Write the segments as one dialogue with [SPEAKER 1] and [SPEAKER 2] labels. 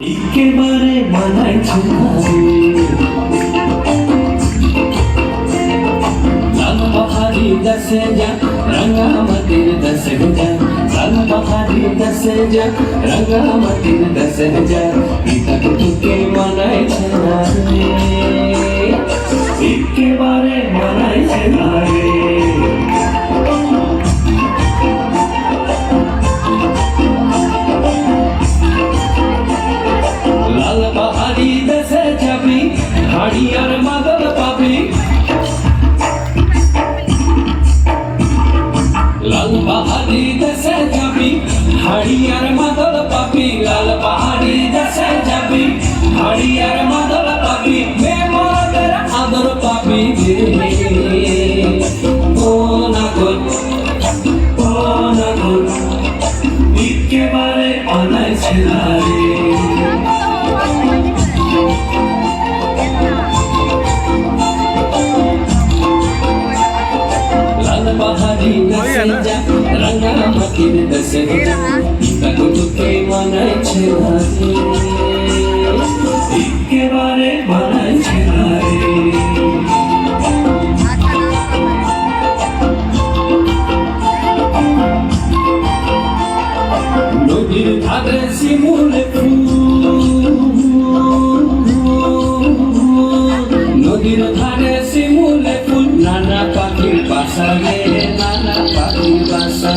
[SPEAKER 1] একেবারে মানাইছে না রে। লাল বাহারি দশে যা রঙ্গামতির দশে যা, লাল বাহারি দশে যা রঙ্গামতির দশে যা, পিতা তোকে মানাইছে না রে, একেবারে মানাইছে না রে। লাল বাহারি দেশে যাবি হাড়ি আর মাদল পাবি, লাল বাহারি দেশে যাবি হাড়ি আর মাদল পাবি, লাল বাহারি দেশে যাবি হাড়ি আর মাদল পাবি, মেমদের আদর পাবি রে। ও নাগর ও নাগর একেবারে অনাইছে না রে। বাহারি দশে যা রঙ্গামতির দশে যা, পিতা তোকে মানাইছে না রে, একেবারে মানাইছে না রে। নদীর ধারে শিমুল ফুল, নদীর ধারে শিমুল ফুল, নানা পাখির বাসা রে, নানা পাখির বাসা।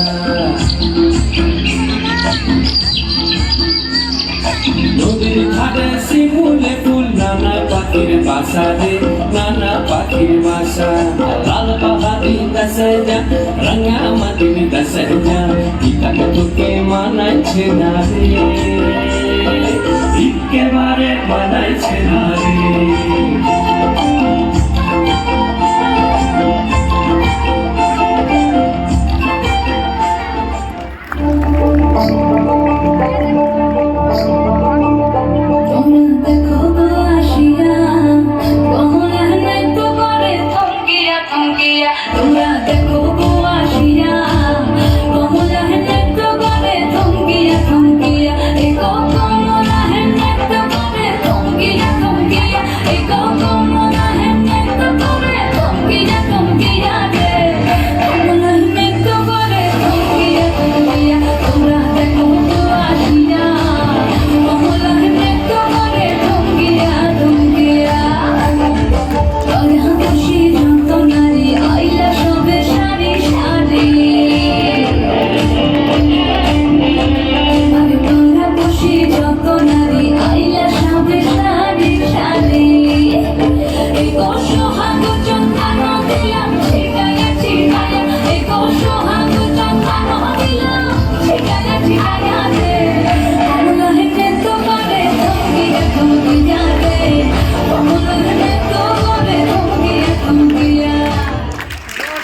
[SPEAKER 1] নদীর ধারে শিমুল ফুল, নানা পাখির বাসা রে, নানা পাখির বাসা। লাল বাহারি দশে যা রঙ্গামতির দশে যা, পিতা তোকে মানাইছে না রে, একেবারে মানাইছে না রে।